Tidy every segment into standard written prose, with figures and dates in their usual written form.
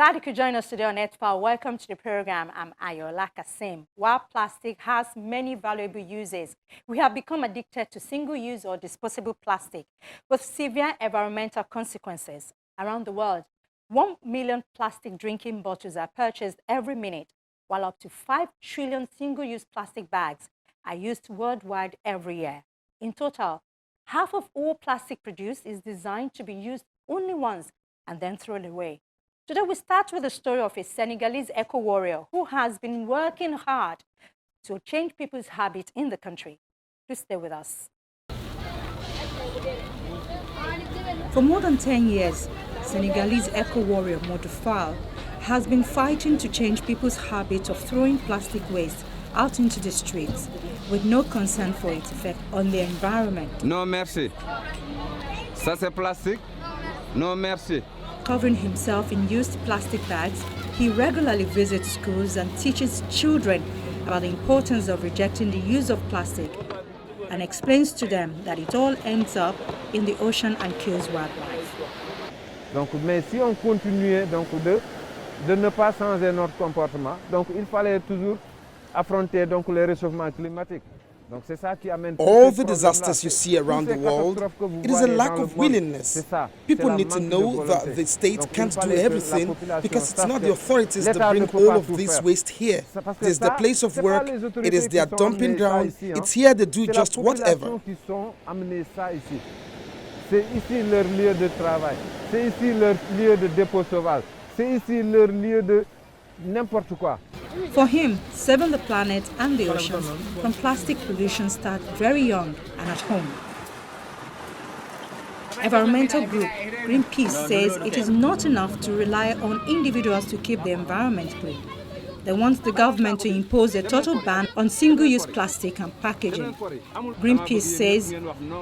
Glad you could join us today on EarthFile. Welcome to the program. I'm Ayola Kasim. While plastic has many valuable uses, we have become addicted to single-use or disposable plastic with severe environmental consequences. Around the world, 1 million plastic drinking bottles are purchased every minute, while up to 5 trillion single-use plastic bags are used worldwide every year. In total, half of all plastic produced is designed to be used only once and then thrown away. Today, we start with the story of a Senegalese eco-warrior who has been working hard to change people's habits in the country. Please stay with us. For more than 10 years, Senegalese eco-warrior Modou has been fighting to change people's habit of throwing plastic waste out into the streets with no concern for its effect on the environment. Non merci. Ça c'est plastique. Non merci. Covering himself in used plastic bags, he regularly visits schools and teaches children about the importance of rejecting the use of plastic and explains to them that it all ends up in the ocean and kills wildlife. Donc, mais si on continuait donc, de ne pas changer notre comportement, donc il fallait toujours affronter donc, les réchauffements climatiques. All the disasters you see around the world, it is a lack of willingness. People need to know that the state can't do everything because it's not the authorities that bring all of this waste here. It is the place of work, it is their dumping ground, it's here they do just whatever. C'est ici leur lieu de travail, c'est ici leur lieu de dépôt sauvage, c'est ici leur lieu de n'importe quoi. For him, saving the planet and the oceans from plastic pollution starts very young and at home. Environmental group Greenpeace says it is not enough to rely on individuals to keep the environment clean. They want the government to impose a total ban on single-use plastic and packaging. Greenpeace says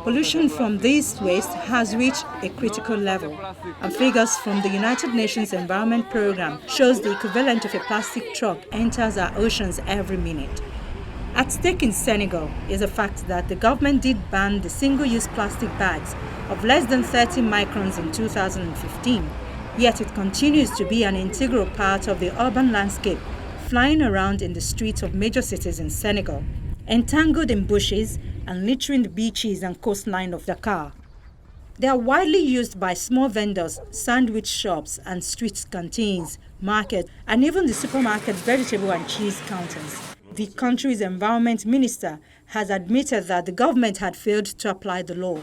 pollution from this waste has reached a critical level, and figures from the United Nations Environment Programme shows the equivalent of a plastic truck enters our oceans every minute. At stake in Senegal is the fact that the government did ban the single-use plastic bags of less than 30 microns in 2015, yet it continues to be an integral part of the urban landscape, flying around in the streets of major cities in Senegal, entangled in bushes and littering the beaches and coastline of Dakar. They are widely used by small vendors, sandwich shops and street canteens, markets, and even the supermarket vegetable and cheese counters. The country's environment minister has admitted that the government had failed to apply the law.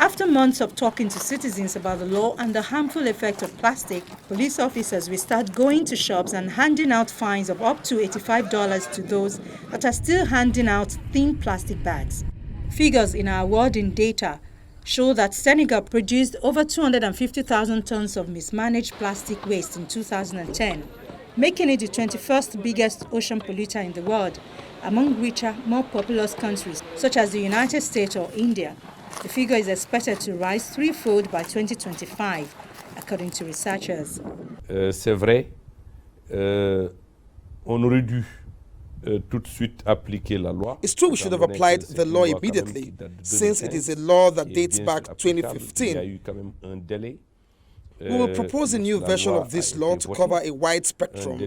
After months of talking to citizens about the law and the harmful effect of plastic, police officers will start going to shops and handing out fines of up to $85 to those that are still handing out thin plastic bags. Figures in our awarding data show that Senegal produced over 250,000 tons of mismanaged plastic waste in 2010, making it the 21st biggest ocean polluter in the world, among richer, more populous countries such as the United States or India. The figure is expected to rise threefold by 2025, according to researchers. C'est vrai, on aurait dû tout de suite appliquer la loi. It's true we should have applied the law immediately, since it is a law that dates back 2015. We will propose a new version of this law to cover a wide spectrum.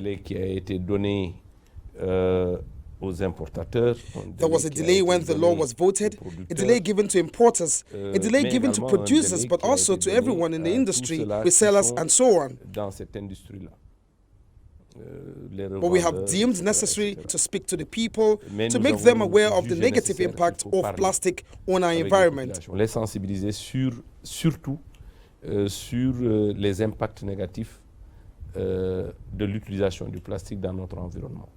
There was a delay when the law was voted, a delay given to importers, a delay given to producers, but also to everyone in the industry, resellers and so on. But we have deemed necessary to speak to the people, to make them aware of the negative impact of plastic on our environment. Les sensibiliser surtout sur les impacts négatifs de l'utilisation du plastique dans notre environnement.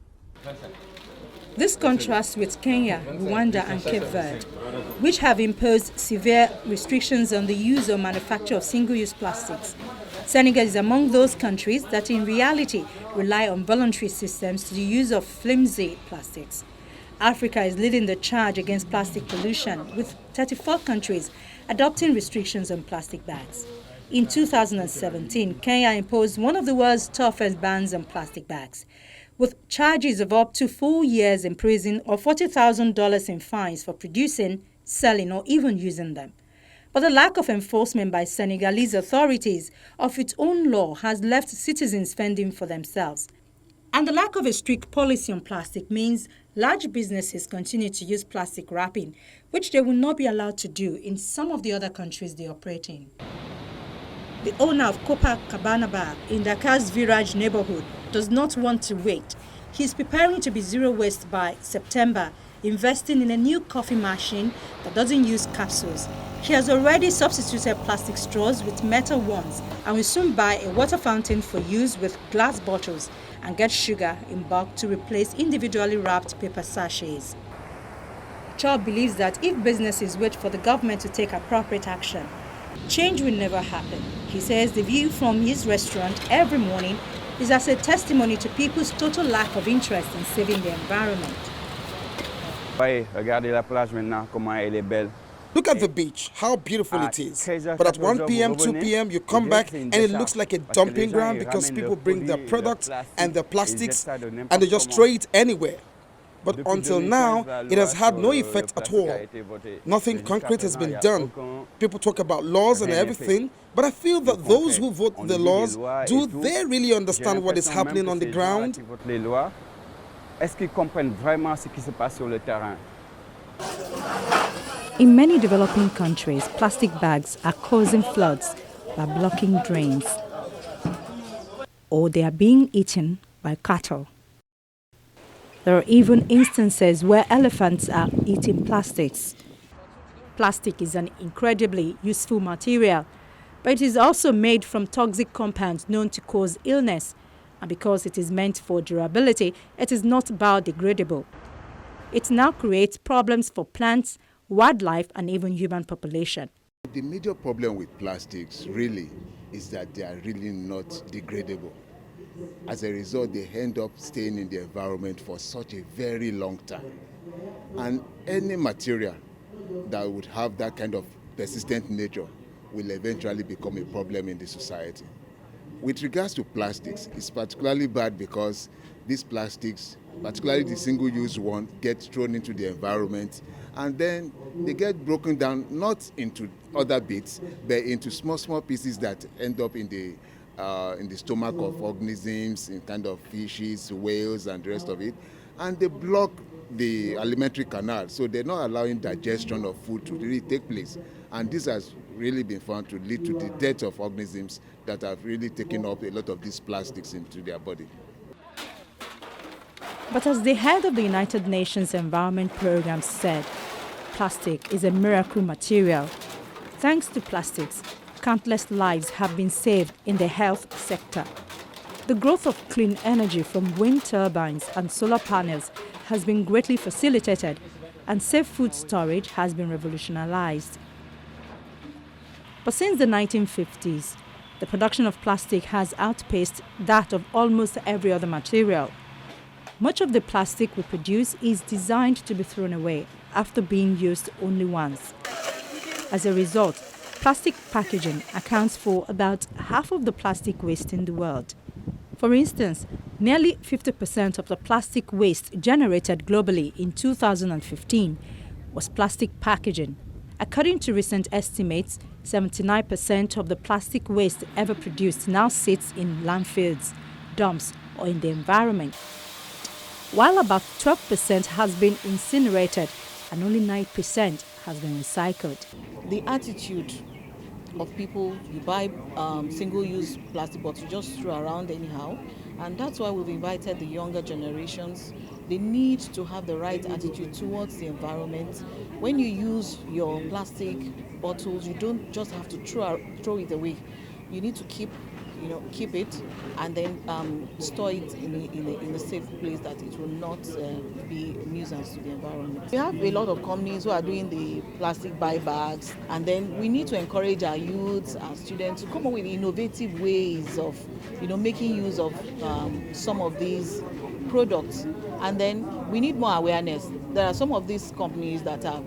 This contrasts with Kenya, Rwanda and Cape Verde, which have imposed severe restrictions on the use or manufacture of single-use plastics. Senegal is among those countries that in reality rely on voluntary systems to the use of flimsy plastics. Africa is leading the charge against plastic pollution, with 34 countries adopting restrictions on plastic bags. In 2017, Kenya imposed one of the world's toughest bans on plastic bags, with charges of up to 4 years in prison or $40,000 in fines for producing, selling, or even using them. But the lack of enforcement by Senegalese authorities of its own law has left citizens fending for themselves. And the lack of a strict policy on plastic means large businesses continue to use plastic wrapping, which they will not be allowed to do in some of the other countries they operate in. The owner of Copacabana Bar in Dakar's Viraj neighborhood does not want to wait. He is preparing to be zero waste by September, investing in a new coffee machine that doesn't use capsules. He has already substituted plastic straws with metal ones and will soon buy a water fountain for use with glass bottles and get sugar in bulk to replace individually wrapped paper sachets. Chow believes that if businesses wait for the government to take appropriate action, change will never happen. He says the view from his restaurant every morning is as a testimony to people's total lack of interest in saving the environment. Look at the beach, how beautiful it is. But at 1 p.m., 2 p.m., you come back and it looks like a dumping ground because people bring their products and their plastics and they just throw it anywhere. But until now, it has had no effect at all. Nothing concrete has been done. People talk about laws and everything, but I feel that those who vote the laws, do they really understand what is happening on the ground? In many developing countries, plastic bags are causing floods by blocking drains, or they are being eaten by cattle. There are even instances where elephants are eating plastics. Plastic is an incredibly useful material, but it is also made from toxic compounds known to cause illness, and because it is meant for durability, it is not biodegradable. It now creates problems for plants, wildlife, and even human population. The major problem with plastics really is that they are really not degradable. As a result, they end up staying in the environment for such a very long time. And any material that would have that kind of persistent nature will eventually become a problem in the society. With regards to plastics, it's particularly bad because these plastics, particularly the single-use one, get thrown into the environment and then they get broken down not into other bits, but into small pieces that end up in the stomach of organisms, in kind of fishes, whales, and the rest of it, and they block the alimentary canal, so they're not allowing digestion of food to really take place. And this has really been found to lead to the death of organisms that have really taken up a lot of these plastics into their body. But as the head of the United Nations Environment Programme said, plastic is a miracle material. Thanks to plastics, countless lives have been saved in the health sector. The growth of clean energy from wind turbines and solar panels has been greatly facilitated, and safe food storage has been revolutionized. But since the 1950s, the production of plastic has outpaced that of almost every other material. Much of the plastic we produce is designed to be thrown away after being used only once. As a result, plastic packaging accounts for about half of the plastic waste in the world. For instance, nearly 50% of the plastic waste generated globally in 2015 was plastic packaging. According to recent estimates, 79% of the plastic waste ever produced now sits in landfills, dumps, or in the environment, while about 12% has been incinerated and only 9% has been recycled. The attitude of people, you buy single-use plastic bottles, you just throw around anyhow, and that's why we've invited the younger generations. They need to have the right attitude towards the environment. When you use your plastic bottles, you don't just have to throw it away. You need to keep it and then store it in a safe place that it will not be a nuisance to the environment. We have a lot of companies who are doing the plastic buybacks, and then we need to encourage our youths and students to come up with innovative ways of making use of some of these products. And then we need more awareness. There are some of these companies that are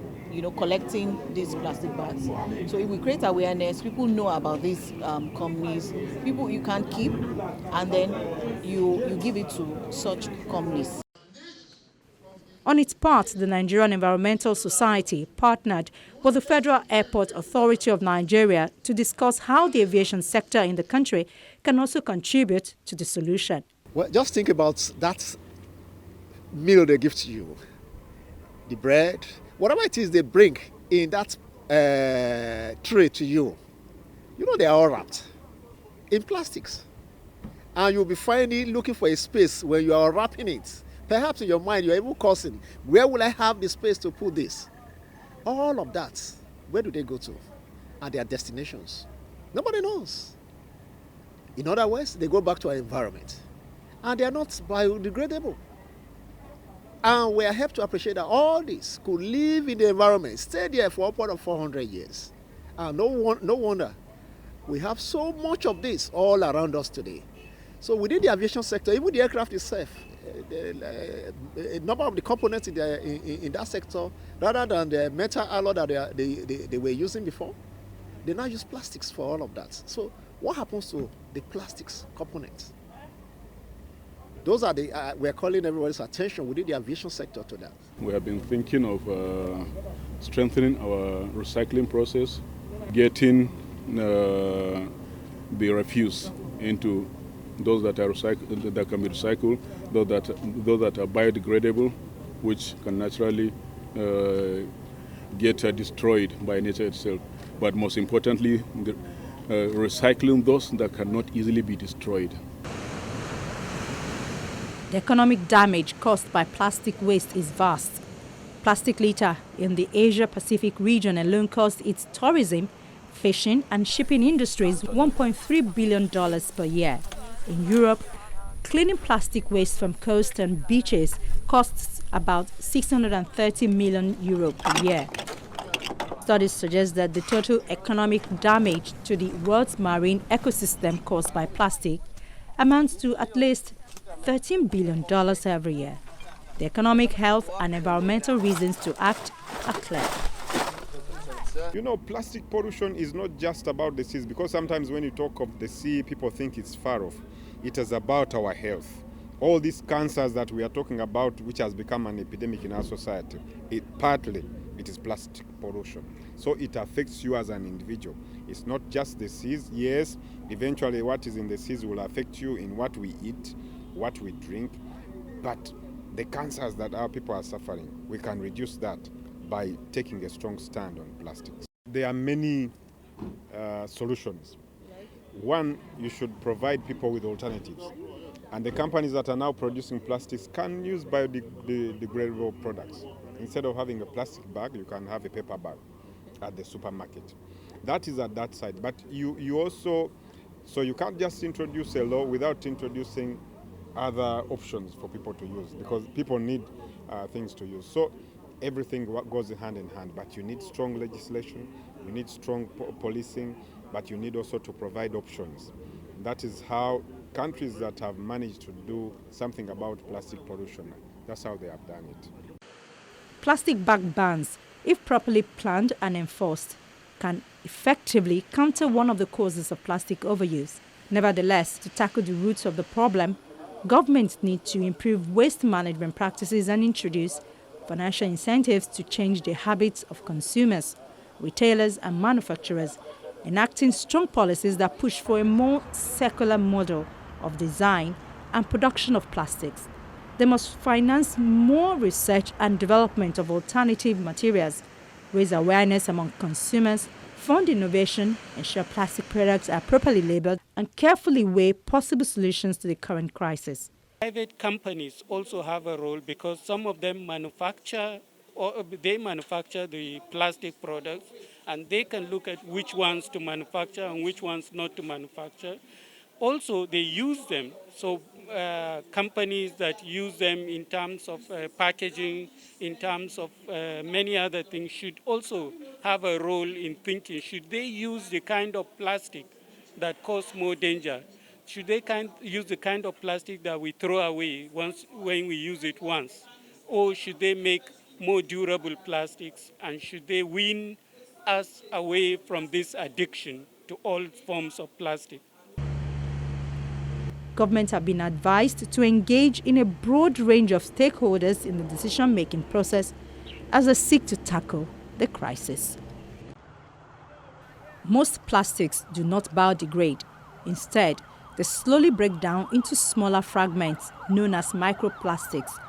collecting these plastic bags. So if we create awareness, people know about these companies, people you can keep, and then you give it to such companies. On its part, the Nigerian Environmental Society partnered with the Federal Airport Authority of Nigeria to discuss how the aviation sector in the country can also contribute to the solution. Well, just think about that meal they give to you, the bread, whatever it is they bring in that tray to you. You know they are all wrapped in plastics. And you'll be looking for a space where you are wrapping it. Perhaps in your mind you're even cursing, where will I have the space to put this? All of that, where do they go to? And their destinations? Nobody knows. In other words, they go back to our environment. And they are not biodegradable. And we are helped to appreciate that all this could live in the environment, stay there for upward of 400 years. And no wonder we have so much of this all around us today. So within the aviation sector, even the aircraft itself, a number of the components in that sector, rather than the metal alloy that they were using before, they now use plastics for all of that. So what happens to the plastics components? Those are we're calling everybody's attention within the aviation sector to that. We have been thinking of strengthening our recycling process, getting the refuse into those that are that can be recycled, those that are biodegradable, which can naturally get destroyed by nature itself. But most importantly, recycling those that cannot easily be destroyed. The economic damage caused by plastic waste is vast. Plastic litter in the Asia-Pacific region alone costs its tourism, fishing and shipping industries $1.3 billion per year. In Europe, cleaning plastic waste from coast and beaches costs about €630 million per year. Studies suggest that the total economic damage to the world's marine ecosystem caused by plastic amounts to at least $13 billion every year. The economic, health and environmental reasons to act are clear. You know, plastic pollution is not just about the seas, because sometimes when you talk of the sea, people think it's far off. It is about our health. All these cancers that we are talking about, which has become an epidemic in our society, partly it is plastic pollution. So it affects you as an individual. It's not just the seas. Yes, eventually what is in the seas will affect you in what we eat, what we drink, but the cancers that our people are suffering, we can reduce that by taking a strong stand on plastics. There are many solutions. One, you should provide people with alternatives. And the companies that are now producing plastics can use biodegradable products. Instead of having a plastic bag, you can have a paper bag at the supermarket. That is at that side. But you also, so you can't just introduce a law without introducing other options for people to use, because people need things to use. So everything goes hand in hand, but you need strong legislation, you need strong policing, but you need also to provide options. That is how countries that have managed to do something about plastic pollution, that's how they have done it. Plastic bag bans, if properly planned and enforced, can effectively counter one of the causes of plastic overuse. Nevertheless, to tackle the roots of the problem, governments need to improve waste management practices and introduce financial incentives to change the habits of consumers, retailers and manufacturers, enacting strong policies that push for a more circular model of design and production of plastics. They must finance more research and development of alternative materials, raise awareness among consumers, fund innovation, ensure plastic products are properly labeled, and carefully weigh possible solutions to the current crisis. Private companies also have a role, because some of them manufacture the plastic products, and they can look at which ones to manufacture and which ones not to manufacture. Also, they use them. So companies that use them in terms of packaging, in terms of many other things, should also have a role in thinking, should they use the kind of plastic that cause more danger? Should they use the kind of plastic that we throw away when we use it once? Or should they make more durable plastics, and should they wean us away from this addiction to all forms of plastic? Governments have been advised to engage in a broad range of stakeholders in the decision-making process as they seek to tackle the crisis. Most plastics do not biodegrade. Instead, they slowly break down into smaller fragments known as microplastics.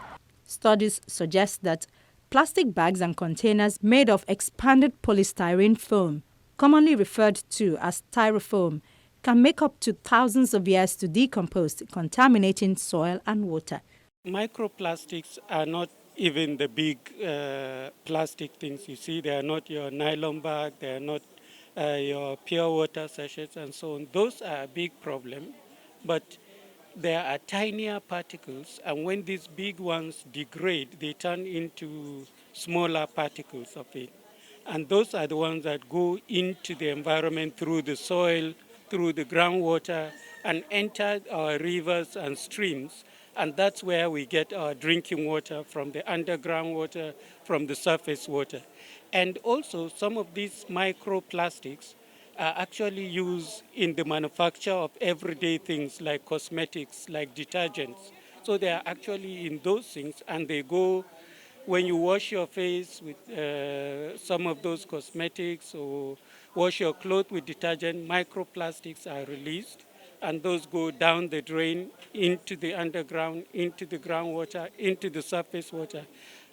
Studies suggest that plastic bags and containers made of expanded polystyrene foam, commonly referred to as styrofoam, can make up to thousands of years to decompose, contaminating soil and water. Microplastics are not even the big plastic things you see. They are not your nylon bag, they are not your pure water sachets and so on. Those are a big problem, but there are tinier particles, and when these big ones degrade, they turn into smaller particles of it. And those are the ones that go into the environment through the soil, through the groundwater, and enter our rivers and streams. And that's where we get our drinking water, from the underground water, from the surface water. And also, some of these microplastics are actually used in the manufacture of everyday things like cosmetics, like detergents. So they are actually in those things, and they go, when you wash your face with some of those cosmetics or wash your clothes with detergent, microplastics are released, and those go down the drain into the underground, into the groundwater, into the surface water,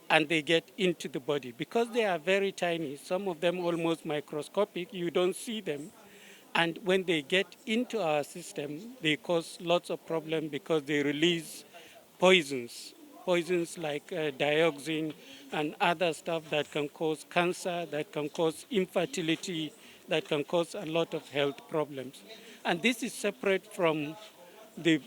and they get into the body. Because they are very tiny, some of them almost microscopic, you don't see them. And when they get into our system, they cause lots of problems because they release poisons like dioxin and other stuff that can cause cancer, that can cause infertility, that can cause a lot of health problems. And this is separate from the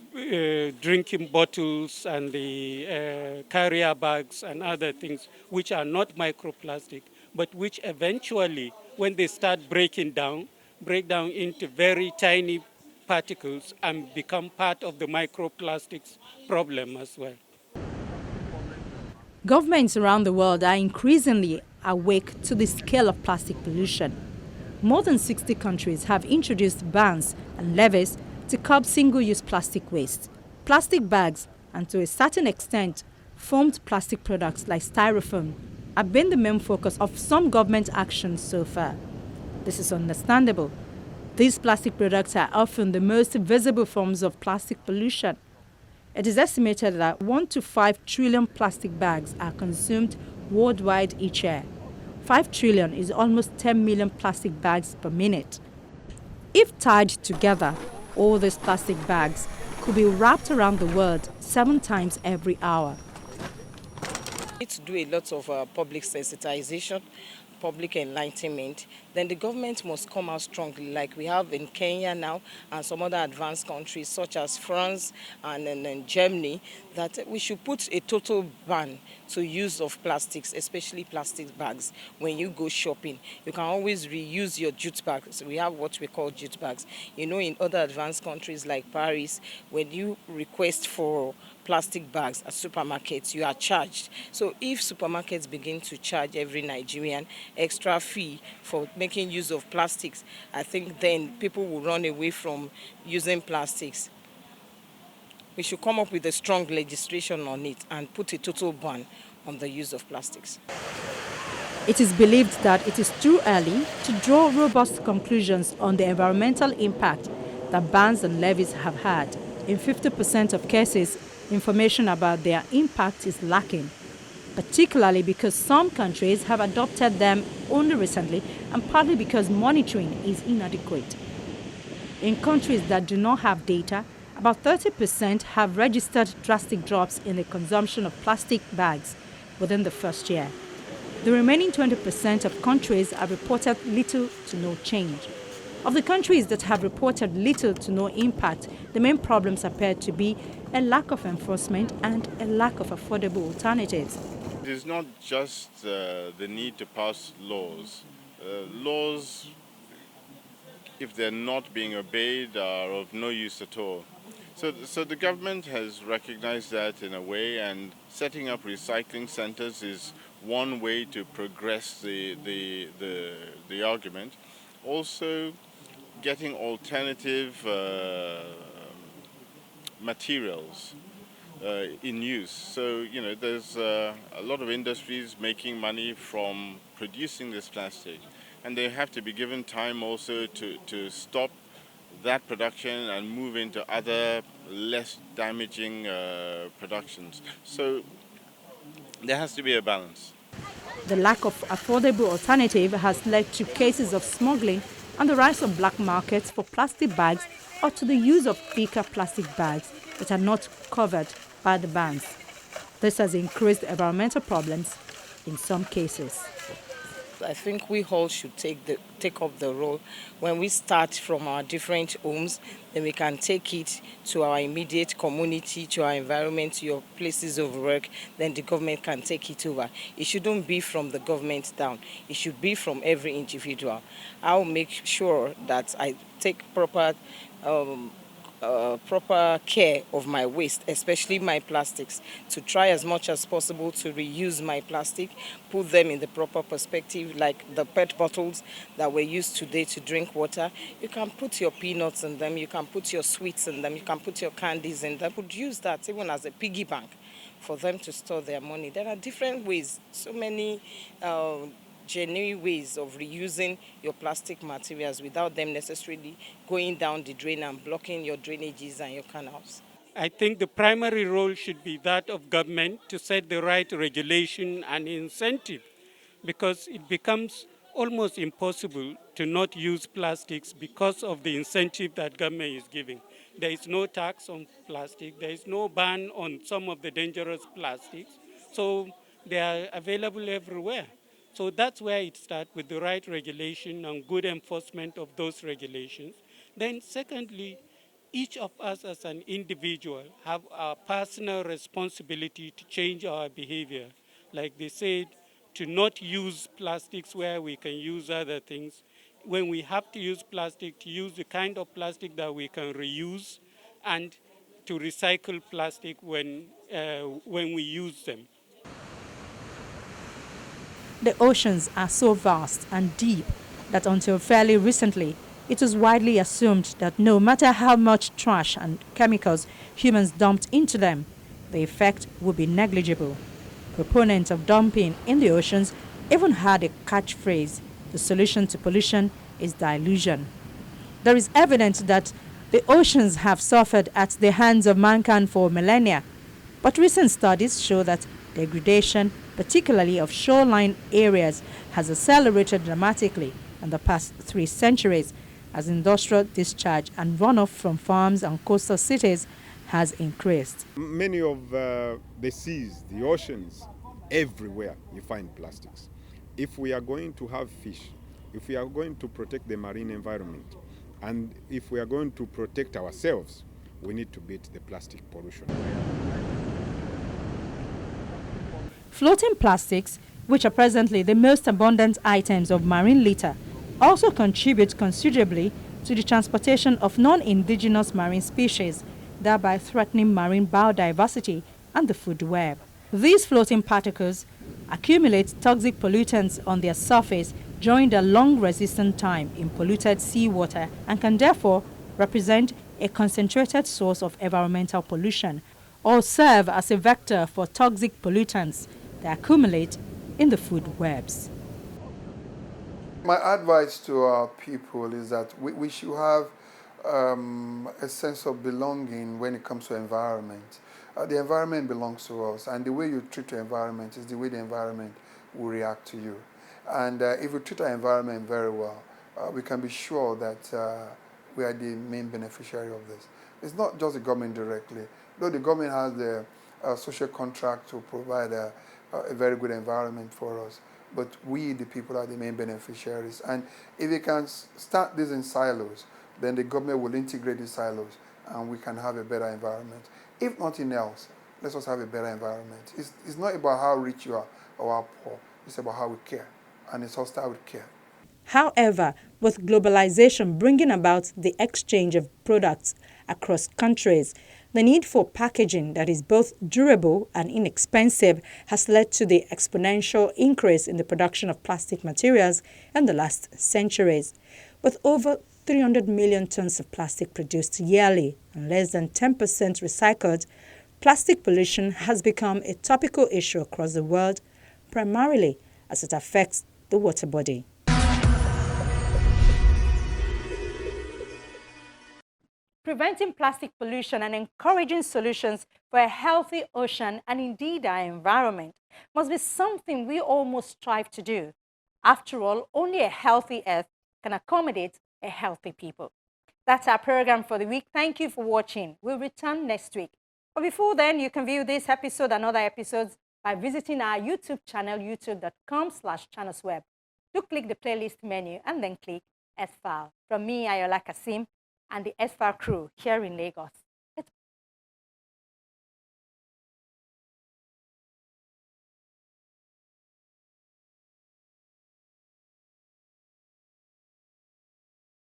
drinking bottles and the carrier bags and other things, which are not microplastic, but which eventually, when they start break down into very tiny particles and become part of the microplastics problem as well. Governments around the world are increasingly awake to the scale of plastic pollution. More than 60 countries have introduced bans and levies to curb single-use plastic waste. Plastic bags, and to a certain extent, foamed plastic products like styrofoam, have been the main focus of some government actions so far. This is understandable. These plastic products are often the most visible forms of plastic pollution. It is estimated that 1 to 5 trillion plastic bags are consumed worldwide each year. 5 trillion is almost 10 million plastic bags per minute. If tied together, all these plastic bags could be wrapped around the world 7 times every hour. We need to do a lot of public sensitization, public enlightenment. Then the government must come out strongly, like we have in Kenya now and some other advanced countries such as France and Germany, that we should put a total ban to use of plastics, especially plastic bags. When you go shopping, you can always reuse your jute bags. So we have what we call jute bags. You know, in other advanced countries like Paris, when you request for plastic bags at supermarkets, you are charged. So if supermarkets begin to charge every Nigerian extra fee for making use of plastics, I think then people will run away from using plastics. We should come up with a strong legislation on it and put a total ban on the use of plastics. It is believed that it is too early to draw robust conclusions on the environmental impact that bans and levies have had. In 50% of cases, information about their impact is lacking, particularly because some countries have adopted them only recently and partly because monitoring is inadequate. In countries that do not have data, about 30% have registered drastic drops in the consumption of plastic bags within the first year. The remaining 20% of countries have reported little to no change. Of the countries that have reported little to no impact, the main problems appear to be a lack of enforcement and a lack of affordable alternatives. It is not just the need to pass laws. Laws, if they're not being obeyed, are of no use at all. So the government has recognized that in a way, and setting up recycling centers is one way to progress the argument. Also, getting alternative materials in use. So, you know, there's a lot of industries making money from producing this plastic, and they have to be given time also to stop that production and move into other less damaging productions. So there has to be a balance. The lack of affordable alternative has led to cases of smuggling and the rise of black markets for plastic bags or to the use of thicker plastic bags that are not covered by the bans. This has increased environmental problems in some cases. I think we all should take up the role. When we start from our different homes, then we can take it to our immediate community, to our environment, to your places of work, then the government can take it over. It shouldn't be from the government down. It should be from every individual. I'll make sure that I take proper care of my waste, especially my plastics, to try as much as possible to reuse my plastic, put them in the proper perspective, like the PET bottles that were used today to drink water. You can put your peanuts in them, you can put your sweets in them, you can put your candies in them. You could use that even as a piggy bank for them to store their money. There are different ways, so many genuine ways of reusing your plastic materials without them necessarily going down the drain and blocking your drainages and your canals. I think the primary role should be that of government to set the right regulation and incentive, because it becomes almost impossible to not use plastics because of the incentive that government is giving. There is no tax on plastic, there is no ban on some of the dangerous plastics, so they are available everywhere. So that's where it starts, with the right regulation and good enforcement of those regulations. Then secondly, each of us as an individual have a personal responsibility to change our behavior. Like they said, to not use plastics where we can use other things. When we have to use plastic, to use the kind of plastic that we can reuse, and to recycle plastic when we use them. The oceans are so vast and deep that until fairly recently, it was widely assumed that no matter how much trash and chemicals humans dumped into them, the effect would be negligible. Proponents of dumping in the oceans even had a catchphrase: the solution to pollution is dilution. There is evidence that the oceans have suffered at the hands of mankind for millennia, but recent studies show that degradation, particularly of shoreline areas, has accelerated dramatically in the past 3 centuries as industrial discharge and runoff from farms and coastal cities has increased. Many of the seas, the oceans, everywhere you find plastics. If we are going to have fish, if we are going to protect the marine environment, and if we are going to protect ourselves, we need to beat the plastic pollution. Floating plastics, which are presently the most abundant items of marine litter, also contribute considerably to the transportation of non-indigenous marine species, thereby threatening marine biodiversity and the food web. These floating particles accumulate toxic pollutants on their surface during their long resistance time in polluted seawater and can therefore represent a concentrated source of environmental pollution or serve as a vector for toxic pollutants that accumulate in the food webs. My advice to our people is that we should have a sense of belonging when it comes to environment. The environment belongs to us, and the way you treat the environment is the way the environment will react to you. And if we treat our environment very well, we can be sure that we are the main beneficiary of this. It's not just the government directly, though the government has the social contract to provide a very good environment for us. But we, the people, are the main beneficiaries. And if we can start this in silos, then the government will integrate these silos and we can have a better environment. If nothing else, let us have a better environment. It's not about how rich you are or how poor. It's about how we care. And it's all started with care. However, with globalization bringing about the exchange of products across countries, the need for packaging that is both durable and inexpensive has led to the exponential increase in the production of plastic materials in the last centuries. With over 300 million tons of plastic produced yearly and less than 10% recycled, plastic pollution has become a topical issue across the world, primarily as it affects the water body. Preventing plastic pollution and encouraging solutions for a healthy ocean and indeed our environment must be something we all must strive to do. After all, only a healthy earth can accommodate a healthy people. That's our program for the week. Thank you for watching. We'll return next week. But before then, you can view this episode and other episodes by visiting our YouTube channel, youtube.com/channelsweb. Do click the playlist menu and then click S-File. From me, Ayola Kasim, and the S-File crew here in Lagos.